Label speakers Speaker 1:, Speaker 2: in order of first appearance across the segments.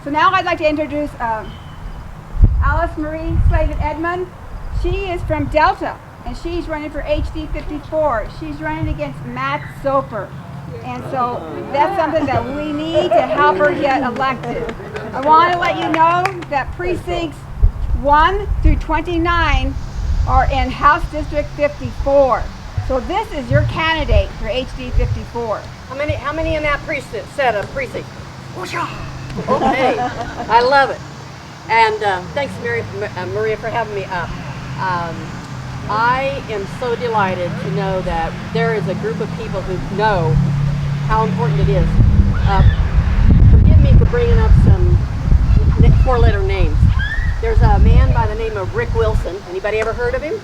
Speaker 1: So now I'd like to introduce AliceMarie Slaven Emond. She is from Delta, and she's running for HD54. She's running against Matt Soper. And so that's something that we need to help her get elected. I want to let you know that precincts 1 through 29 are in House District 54. So this is your candidate for HD54.
Speaker 2: How many in that precinct, set of precincts? Okay, I love it. And thanks, Maria, for having me up. I am so delighted to know that there is a group of people who know how important it is. Forgive me for bringing up some four-letter names. There's a man by the name of Rick Wilson. Anybody ever heard of him?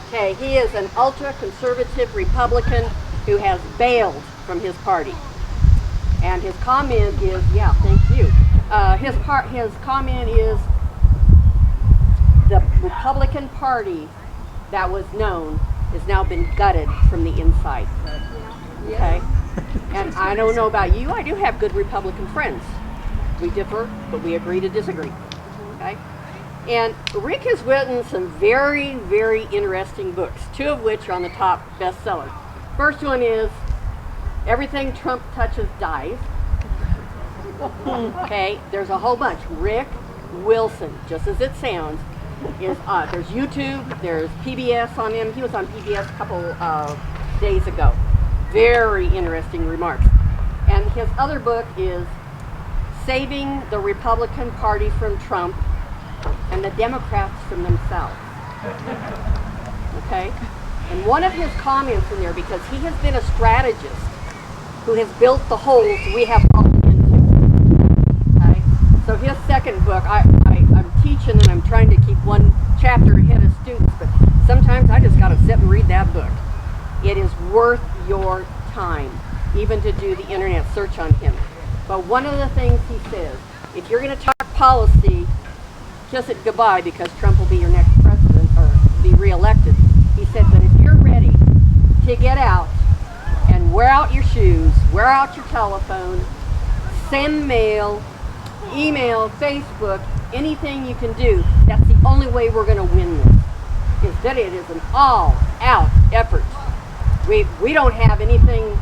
Speaker 2: Okay, he is an ultra-conservative Republican who has bailed from his party. And his comment is, yeah, thank you. His comment is, the Republican Party that was known has now been gutted from the inside. Okay? And I don't know about you, I do have good Republican friends. We differ, but we agree to disagree. Okay? And Rick has written some very, very interesting books, two of which are on the top bestseller. First one is Everything Trump Touches Dies. Okay, there's a whole bunch. Rick Wilson, just as it sounds, is there's YouTube, there's PBS on him. He was on PBS a couple days ago. Very interesting remarks. And his other book is Saving the Republican Party from Trump and the Democrats from themselves. Okay? And one of his comments in there, because he has been a strategist who has built the holes we have fallen into. Okay? So his second book, I'm teaching and I'm trying to keep one chapter ahead of students, but sometimes I just got to sit and read that book. It is worth your time, even to do the internet search on him. But one of the things he says, if you're going to talk policy, kiss it goodbye because Trump will be your next president or be reelected. He said, but if you're ready to get out and wear out your shoes, wear out your telephone, send mail, email, Facebook, anything you can do, that's the only way we're going to win this. Is that it is an all-out effort. We don't have anything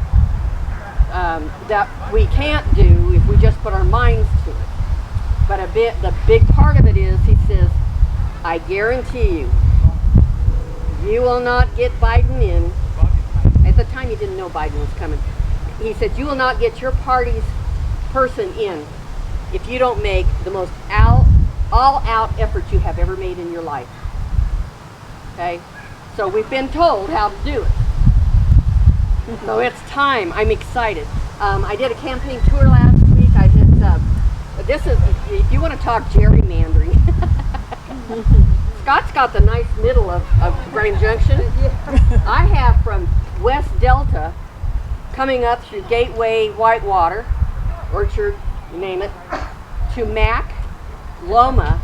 Speaker 2: that we can't do if we just put our minds to it. But the big part of it is, he says, I guarantee you, you will not get Biden in. At the time, he didn't know Biden was coming. He said, you will not get your party's person in if you don't make the most all-out effort you have ever made in your life. Okay? So we've been told how to do it. So it's time. I'm excited. I did a campaign tour last week. I did, this is, if you want to talk gerrymandering, Scott's got the nice middle of Grand Junction. I have from West Delta coming up through Gateway, Whitewater, Orchard, you name it, to Mac, Loma,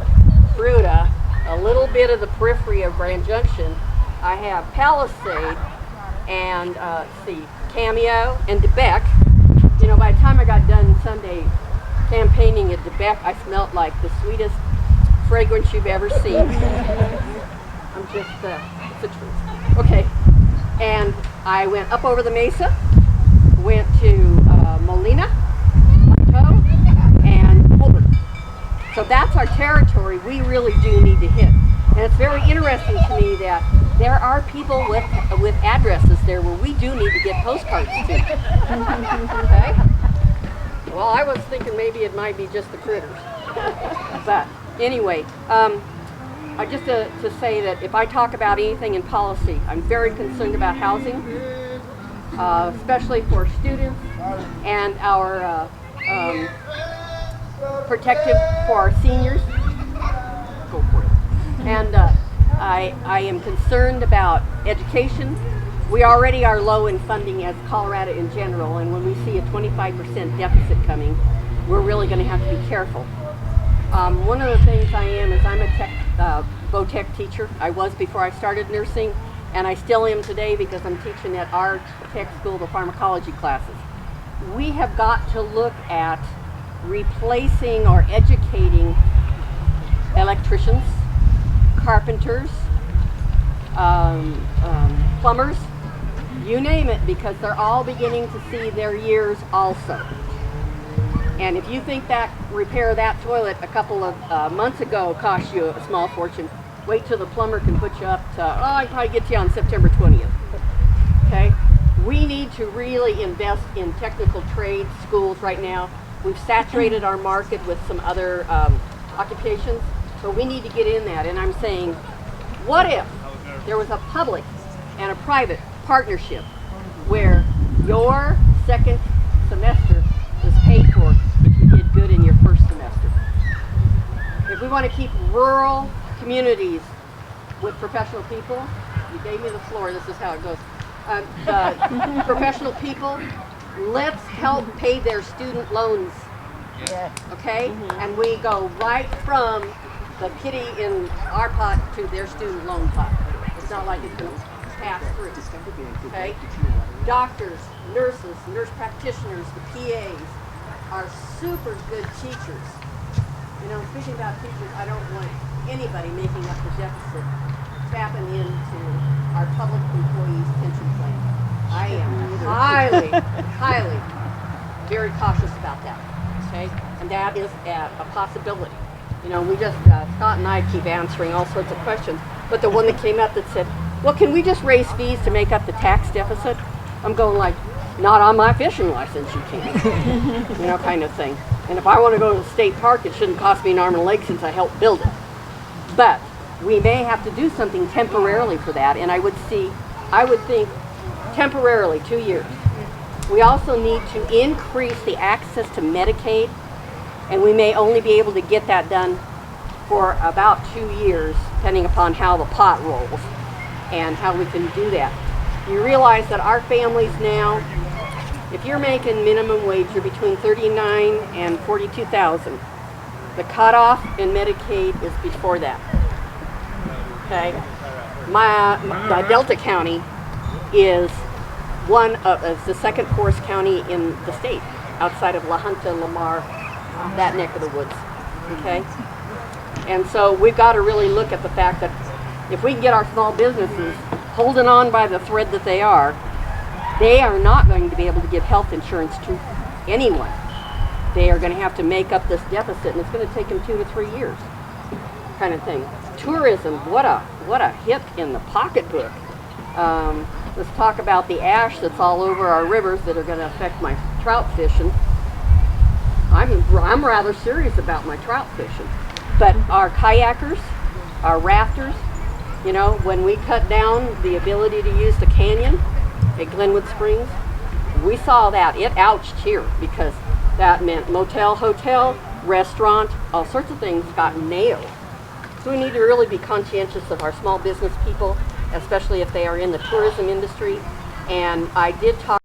Speaker 2: Fruta, a little bit of the periphery of Grand Junction. I have Palisade and Cameo and DeBeck. You know, by the time I got done Sunday campaigning at DeBeck, I smelled like the sweetest fragrance you've ever seen. I'm just, it's the truth. Okay, and I went up over the mesa, went to Molina, Plateau, and Holbert. So that's our territory we really do need to hit. And it's very interesting to me that there are people with addresses there where we do need to get postcards to. Okay? Well, I was thinking maybe it might be just the critters. But anyway, just to say that if I talk about anything in policy, I'm very concerned about housing, especially for students and our protective for our seniors. Go for it. And I am concerned about education. We already are low in funding as Colorado in general, and when we see a 25% deficit coming, we're really going to have to be careful. One of the things I am is I'm a vo-tech teacher. I was before I started nursing, and I still am today because I'm teaching at our tech school, the pharmacology classes. We have got to look at replacing or educating electricians, carpenters, plumbers, you name it, because they're all beginning to see their years also. And if you think that repair of that toilet a couple of months ago cost you a small fortune, wait till the plumber can put you up to, I can probably get you on September 20th. Okay? We need to really invest in technical trade schools right now. We've saturated our market with some other occupations, so we need to get in that. And I'm saying, what if there was a public and a private partnership where your second semester was paid for if you did good in your first semester? If we want to keep rural communities with professional people, you gave me the floor, this is how it goes. Professional people, let's help pay their student loans. Okay? And we go right from the kitty in our pot to their student loan pot. It's not like it's going to pass through. Okay? Doctors, nurses, nurse practitioners, the PAs are super good teachers. You know, speaking about teachers, I don't want anybody making up the deficit tapping into our public employees pension plan. I am highly, very cautious about that. Okay, and that is a possibility. You know, we just Scott and I keep answering all sorts of questions, but the one that came up that said, "Well, can we just raise fees to make up the tax deficit?" I'm going like, "Not on my fishing license, you can't." You know, kind of thing. And if I want to go to the state park, it shouldn't cost me an arm and a leg since I helped build it. But we may have to do something temporarily for that, and I would think temporarily, 2 years. We also need to increase the access to Medicaid, and we may only be able to get that done for about 2 years, depending upon how the pot rolls and how we can do that. You realize that our families now, if you're making minimum wage, you're between $39,000 and $42,000. The cutoff in Medicaid is before that. Okay, my Delta County is the second poorest county in the state, outside of La Junta, Lamar, that neck of the woods. Okay, and so we've got to really look at the fact that if we can get our small businesses holding on by the thread that they are not going to be able to give health insurance to anyone. They are going to have to make up this deficit, and it's going to take them 2 to 3 years, kind of thing. Tourism, what a hit in the pocketbook. Let's talk about the ash that's all over our rivers that are going to affect my trout fishing. I'm rather serious about my trout fishing. But our kayakers, our rafters, you know, when we cut down the ability to use the canyon at Glenwood Springs, we saw that. It ouched here because that meant motel, hotel, restaurant, all sorts of things got nailed. So we need to really be conscientious of our small business people, especially if they are in the tourism industry. And I did talk